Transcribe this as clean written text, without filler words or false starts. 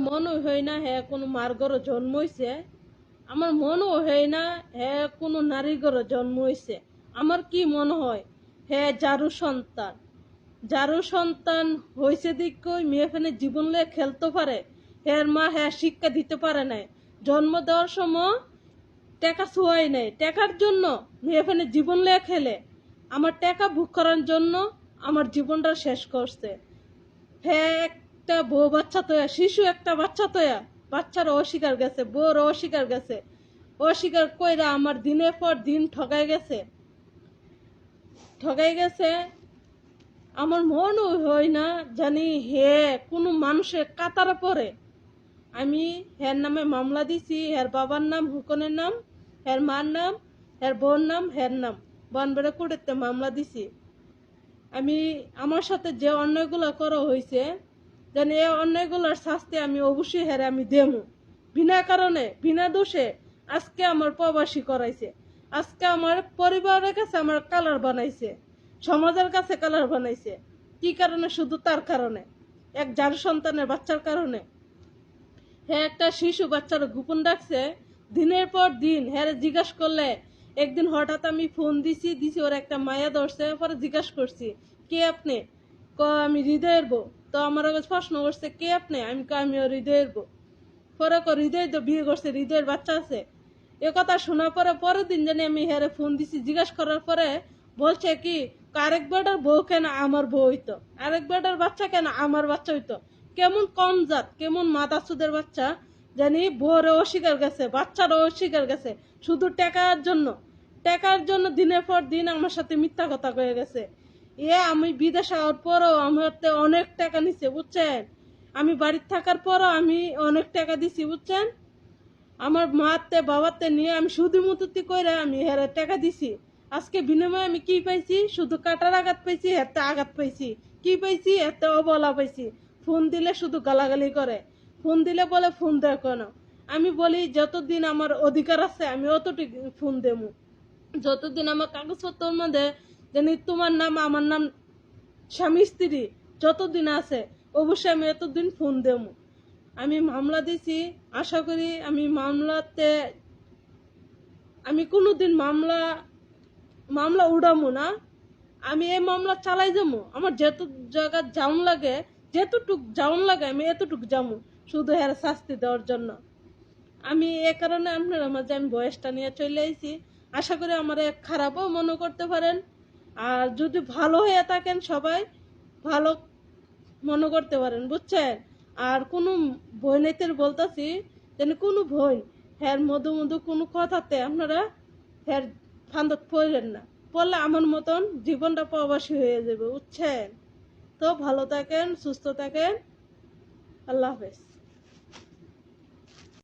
মনে হয় না হ্যাঁ কোনো মার ঘরে জন্ম হইছে। আমার মনেও হয় না হ্যাঁ কোনো নারী ঘরে জন্ম হইছে। আমার কি মনে হয় হ্যাঁ জারু সন্তান। যারও সন্তান হয়েছে দিকই মেয়ে ফেনে জীবন লিয়ে খেলতে পারে, হের মা হ্যাঁ শিক্ষা দিতে পারে নাই। জন্ম দেওয়ার সময় টাকা ছোঁয়াই নাই, টাকার জন্য মেয়ে ফেনে জীবন লিয়ে খেলে। আমার টাকা বুক করার জন্য আমার জীবনটা শেষ করছে। হ্যাঁ একটা বউ বাচ্চা তোয়া, শিশু একটা বাচ্চা তোয়া, বাচ্চার অস্বীকার গেছে, বউর অস্বীকার গেছে, অস্বীকার কইরা আমার দিনের পর দিন ঠগাই গেছে। আমার মনও হয় না জানি হে কোনো মানুষের কাতারে পড়ে। আমি হের নামে মামলা দিছি, হের বাবার নাম হুকনের নাম, হের মার নাম, হের বোন নাম, হের নাম বনবেড়ে কোর্টেতে মামলা দিছি। আমি আমার সাথে যে অন্যায়গুলো করা হয়েছে জানি এই অন্যায়গুলোর শাস্তি আমি অবশ্যই হেরে আমি দেবো। বিনা কারণে বিনা দোষে আজকে আমার প্রবাসী করাইছে, আজকে আমার পরিবারের কাছে আমার কালার বানাইছে, সমাজের কাছে কালার বানাইছে। কি কারণে? শুধু তার কারণে, এক যার সন্তানের বাচ্চার কারণে। হ্যাঁ একটা শিশু বাচ্চার গোপন রাখছে দিনের পর দিন। হ্যাঁ জিজ্ঞাসা করলে একদিন হঠাৎ আমি ফোন দিছি ওর একটা মায়া ধরছে, পরে জিজ্ঞাসা করছি কে আপনি? আমি হৃদয়ের বউ। তো আমার কাছে প্রশ্ন করছে কে আপনি? আমি ওর হৃদয়ের বউ। পরে হৃদয় তো বিয়ে করছে, হৃদয়ের বাচ্চা আছে। এ কথা শোনার পরে পরের দিন জানি আমি হ্যারে ফোন দিছি, জিজ্ঞাসা করার পরে বলছে কি আরেক বেটার বউ কেন আমার বউ হইতো, আরেক বেটার বাচ্চা কেন আমার বাচ্চা হইতো। কেমন কম জাত, কেমন মাদাসুদের বাচ্চা জানি বউরে অস্বীকার গেছে, বাচ্চারও অস্বীকার গেছে, শুধু টাকার জন্য দিনের পর দিন আমার সাথে মিথ্যা কথা কয়ে গেছে। আমি বিদেশ আওয়ার পরও আমার অনেক টাকা নিছে বুঝছেন। আমি বাড়িতে থাকার পরও আমি অনেক টাকা দিছি বুঝছেন। আমার মাতে বাবাতে নিয়ে আমি সুদি মুতুতি করে আমি হেরে টাকা দিছি। আজকে বিনিময়ে আমি কি পাইছি? শুধু কাটার আঘাত পাইছি, হাতে আঘাত পাইছি। কি পাইছি? হাতে অবলা পাইছি। ফোন দিলে শুধু গালাগালি করে, ফোন দিলে বলে ফোন দেখো না। আমি বলি যতদিন আমার অধিকার আছে আমি অতটুকু ফোন দেবো, যতদিন আমার কাগজপত্রের মধ্যে জানি তোমার নাম আমার নাম স্বামী স্ত্রী যতদিন আছে অবশ্যই আমি এতদিন ফোন দেবো। আমি মামলা দিছি, আশা করি আমি মামলাতে আমি কোনোদিন মামলা উড়ামো না। আমি এই মামলা চালাই যাবো। আমার যত জায়গা যাওন লাগে, যেতটুক যাওন লাগে আমি এতটুক যাবো, শুধু এর শাস্তি দেওয়ার জন্য। আমি এ কারণে আপনার মাঝে আমি বয়সটা নিয়ে চলে আইছি। আশা করি আমার খারাপও মনে করতে পারেন, আর যদি ভালো হয়ে থাকেন সবাই ভালো মনে করতে পারেন বুঝছেন। আর কোনো বইনেতের বলতাছি যেন কোনো বই হ্যার মধু মধু কোনো কথাতে আপনারা হ্যার ফান্দত পড়লেন না, পড়লে আমার মতন জীবনটা প্রবাসী হয়ে যাবে বুঝছেন। তো ভালো থাকেন, সুস্থ থাকেন, আল্লাহ হাফেজ।